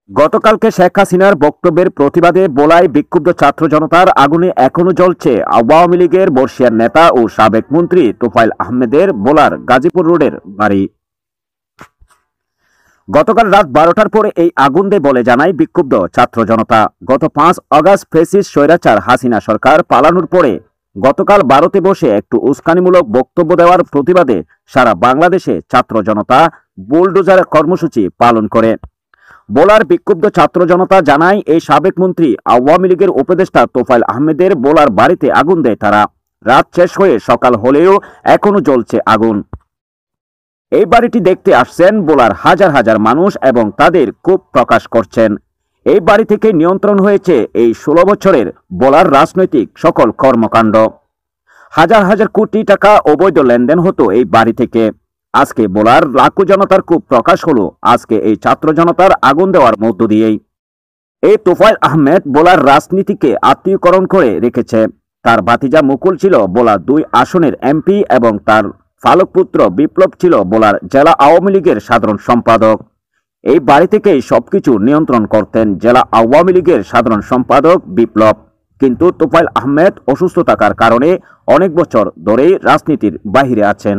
গতকালকে শেখ হাসিনার বক্তব্যের প্রতিবাদে ভোলায় বিক্ষুব্ধ ছাত্র জনতার আগুনে এখনো জ্বলছে আওয়ামী লীগের বর্ষিয়ান নেতা ও সাবেক মন্ত্রী তোফায়েল আহমেদের ভোলার গাজীপুর রোডের বাড়ি। গতকাল রাত 12টার পরে এই আগুন দেয় বলে জানায় বিক্ষুব্ধ ছাত্র জনতা। গত 5 আগস্ট ফ্যাসিস্ট স্বৈরাচার হাসিনা সরকার পালানোর পরে গতকাল ভারতে বসে একটু উস্কানিমূলক বক্তব্য দেওয়ার প্রতিবাদে সারা বাংলাদেশে ছাত্র জনতা বুলডোজার কর্মসূচি পালন করে। ভোলার বিক্ষুব্ধ ছাত্র জনতা জানায় এই সাবেক মন্ত্রী আওয়ামী লীগের উপদেষ্টা তোফায়েল আহমেদের ভোলার বাড়িতে আগুন দেয় তারা। রাত শেষ হয়ে সকাল হলেও এখনো জ্বলছে আগুন। এই বাড়িটি দেখতে আসছেন ভোলার হাজার হাজার মানুষ এবং তাদের ক্ষোভ প্রকাশ করছেন। এই বাড়ি থেকে নিয়ন্ত্রণ হয়েছে এই 16 বছরের ভোলার রাজনৈতিক সকল কর্মকাণ্ড। হাজার হাজার কোটি টাকা অবৈধ লেনদেন হতো এই বাড়ি থেকে। আজকে ভোলার লাখো জনতার ক্ষোভ প্রকাশ হলো আজকে এই ছাত্র জনতার আগুন দেওয়ার মধ্য দিয়েই। এই তোফায়েল আহমেদ ভোলার রাজনীতিকে আত্মীয়করণ করে রেখেছে। তার ভাতিজা মুকুল ছিল ভোলা 2 আসনের এমপি এবং তার ফালক পুত্র বিপ্লব ছিল ভোলার জেলা আওয়ামী লীগের সাধারণ সম্পাদক। এই বাড়ি থেকেই সবকিছু নিয়ন্ত্রণ করতেন জেলা আওয়ামী লীগের সাধারণ সম্পাদক বিপ্লব। কিন্তু তোফায়েল আহমেদ অসুস্থ থাকার কারণে অনেক বছর ধরেই রাজনীতির বাহিরে আছেন।